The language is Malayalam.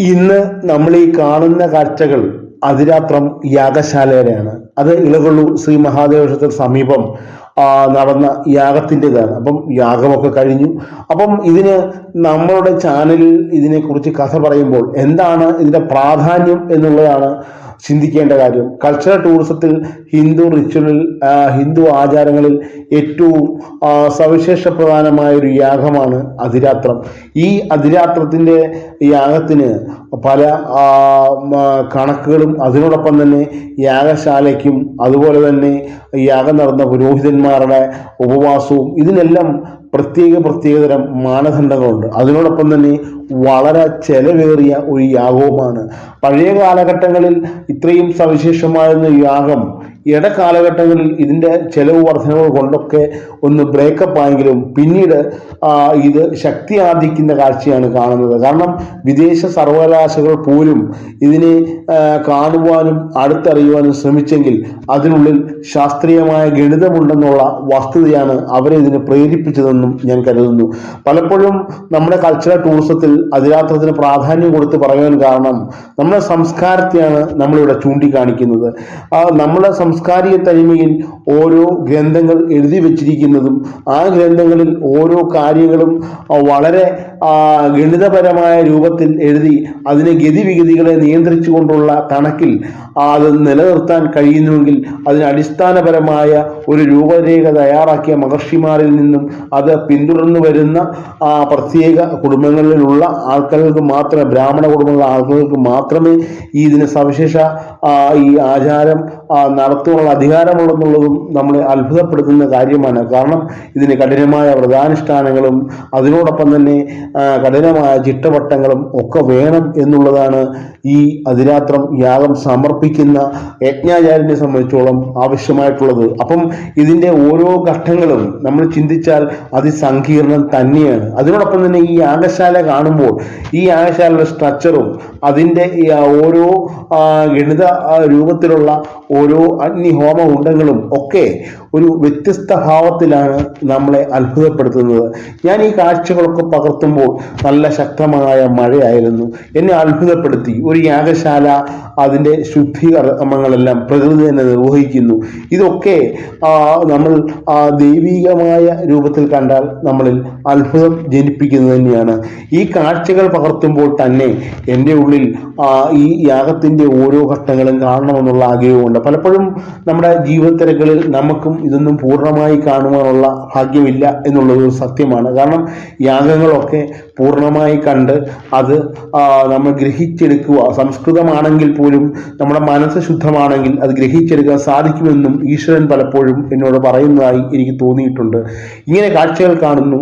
ഇന്ന് നമ്മൾ ഈ കാണുന്ന കാഴ്ചകൾ അതിരാത്രം യാഗശാലയുടെയാണ്. അത് ഇളകൊള്ളൂർ ശ്രീ മഹാദേവ ക്ഷേത്രത്തിന് സമീപം നടന്ന യാഗത്തിൻ്റെതാണ്. അപ്പം യാഗമൊക്കെ കഴിഞ്ഞു. അപ്പം ഇതിന് നമ്മളുടെ ചാനലിൽ ഇതിനെക്കുറിച്ച് കഥ പറയുമ്പോൾ എന്താണ് ഇതിൻ്റെ പ്രാധാന്യം എന്നുള്ളതാണ് ചിന്തിക്കേണ്ട കാര്യം. കൾച്ചറൽ ടൂറിസത്തിൽ ഹിന്ദു റിച്വലിൽ ഹിന്ദു ആചാരങ്ങളിൽ ഏറ്റവും സവിശേഷ പ്രധാനമായ ഒരു യാഗമാണ് അതിരാത്രം. ഈ അതിരാത്രത്തിൻ്റെ യാഗത്തിന് പല കണക്കുകളും അതിനോടൊപ്പം തന്നെ യാഗശാലയ്ക്കും അതുപോലെ തന്നെ യാഗം നടന്ന പുരോഹിതന്മാരുടെ ഉപവാസവും ഇതിനെല്ലാം പ്രത്യേകതരം മാനദണ്ഡങ്ങളുണ്ട്. അതിനോടൊപ്പം തന്നെ വളരെ ചെലവേറിയ ഒരു യാഗവുമാണ്. പഴയ കാലഘട്ടങ്ങളിൽ ഇത്രയും സവിശേഷമായിരുന്ന യാഗം ഇടക്കാലഘട്ടങ്ങളിൽ ഇതിൻ്റെ ചെലവ് വർധനകൾ കൊണ്ടൊക്കെ ഒന്ന് ബ്രേക്കപ്പ് ആയെങ്കിലും പിന്നീട് ഇത് ശക്തി ആർജിക്കുന്ന കാഴ്ചയാണ് കാണുന്നത്. കാരണം വിദേശ സർവകലാശാലകൾ പോലും ഇതിനെ കാണുവാനും അടുത്തറിയുവാനും ശ്രമിച്ചെങ്കിൽ അതിനുള്ളിൽ ശാസ്ത്രീയമായ ഗണിതമുണ്ടെന്നുള്ള വസ്തുതയാണ് അവരെ ഇതിനെ പ്രേരിപ്പിച്ചതെന്നും ഞാൻ കരുതുന്നു. പലപ്പോഴും നമ്മുടെ കൾച്ചറൽ ടൂറിസത്തിൽ അതിരാത്രത്തിന് പ്രാധാന്യം കൊടുത്ത് പറയാൻ കാരണം നമ്മുടെ സംസ്കാരത്തെയാണ് നമ്മളിവിടെ ചൂണ്ടിക്കാണിക്കുന്നത്. നമ്മുടെ സാംസ്കാരിക തനിമയിൽ ഓരോ ഗ്രന്ഥങ്ങൾ എഴുതി വച്ചിരിക്കുന്നതും ആ ഗ്രന്ഥങ്ങളിൽ ഓരോ കാര്യങ്ങളും വളരെ ഗണിതപരമായ രൂപത്തിൽ എഴുതി അതിനെ ഗതിവിഗതികളെ നിയന്ത്രിച്ചുകൊണ്ടുള്ള കണക്കിൽ അത് നിലനിർത്താൻ കഴിയുന്നുവെങ്കിൽ അതിന് അടിസ്ഥാനപരമായ ഒരു രൂപരേഖ തയ്യാറാക്കിയ മഹർഷിമാരിൽ നിന്നും അത് പിന്തുടർന്നു വരുന്ന പ്രത്യേക കുടുംബങ്ങളിലുള്ള ആൾക്കാർക്ക് മാത്രമേ, ബ്രാഹ്മണ കുടുംബങ്ങളിലെ ആൾക്കാർക്ക് മാത്രമേ ഇതിന് സവിശേഷ ഈ ആചാരം നടത്തുവാനുള്ള അധികാരമുള്ളതെന്നുള്ളതും നമ്മളെ അത്ഭുതപ്പെടുത്തുന്ന കാര്യമാണ്. കാരണം ഇതിന് കഠിനമായ വ്രതാനുഷ്ഠാനങ്ങളും അതിനോടൊപ്പം തന്നെ കഠിനമായ ചിട്ടവട്ടങ്ങളും ഒക്കെ വേണം എന്നുള്ളതാണ് ഈ അതിരാത്രം യാഗം സമർപ്പിക്കുന്ന യജ്ഞാചാര്യനെ സംബന്ധിച്ചോളം ആവശ്യമായിട്ടുള്ളത്. അപ്പം ഇതിൻ്റെ ഓരോ ഘട്ടങ്ങളും നമ്മൾ ചിന്തിച്ചാൽ അതിസങ്കീർണം തന്നെയാണ്. അതിനോടൊപ്പം തന്നെ ഈ യാഗശാല കാണുമ്പോൾ ഈ യാഗശാലയുടെ സ്ട്രക്ചറും അതിൻ്റെ ഓരോ ഗണിത രൂപത്തിലുള്ള ഓരോ അഗ്നിഹോമ ഉണ്ടങ്ങളും ഒക്കെ ഒരു വ്യത്യസ്ത ഭാവത്തിലാണ് നമ്മളെ അത്ഭുതപ്പെടുത്തുന്നത്. ഞാൻ ഈ കാഴ്ചകളൊക്കെ പകർത്തുമ്പോൾ നല്ല ശക്തമായ മഴയായിരുന്നു. എന്നെ അത്ഭുതപ്പെടുത്തി. ഒരു യാഗശാല അതിൻ്റെ ശുദ്ധീകരണങ്ങളെല്ലാം പ്രകൃതി തന്നെ നിർവഹിക്കുന്നു. ഇതൊക്കെ നമ്മൾ ദൈവികമായ രൂപത്തിൽ കണ്ടാൽ നമ്മളിൽ അത്ഭുതം ജനിപ്പിക്കുന്നത് തന്നെയാണ്. ഈ കാഴ്ചകൾ പകർത്തുമ്പോൾ തന്നെ എൻ്റെ ഉള്ളിൽ ഈ യാഗത്തിൻ്റെ ഓരോ ഘട്ടങ്ങളും കാണണമെന്നുള്ള ആഗ്രഹമുണ്ട്. പലപ്പോഴും നമ്മുടെ ജീവിതത്തിരകളിൽ നമുക്കും ഇതൊന്നും പൂർണ്ണമായി കാണുവാനുള്ള ഭാഗ്യമില്ല എന്നുള്ളത് സത്യമാണ്. കാരണം യാഗങ്ങളൊക്കെ പൂർണ്ണമായി കണ്ട് അത് നമ്മൾ ഗ്രഹിച്ചെടുക്കുക, സംസ്കൃതമാണെങ്കിൽ പോലും നമ്മുടെ മനസ്സ് ശുദ്ധമാണെങ്കിൽ അത് ഗ്രഹിച്ചെടുക്കാൻ സാധിക്കുമെന്നും ഈശ്വരൻ പലപ്പോഴും എന്നോട് പറയുന്നതായി എനിക്ക് തോന്നിയിട്ടുണ്ട്. ഇങ്ങനെ കാഴ്ചകൾ കാണുന്നു.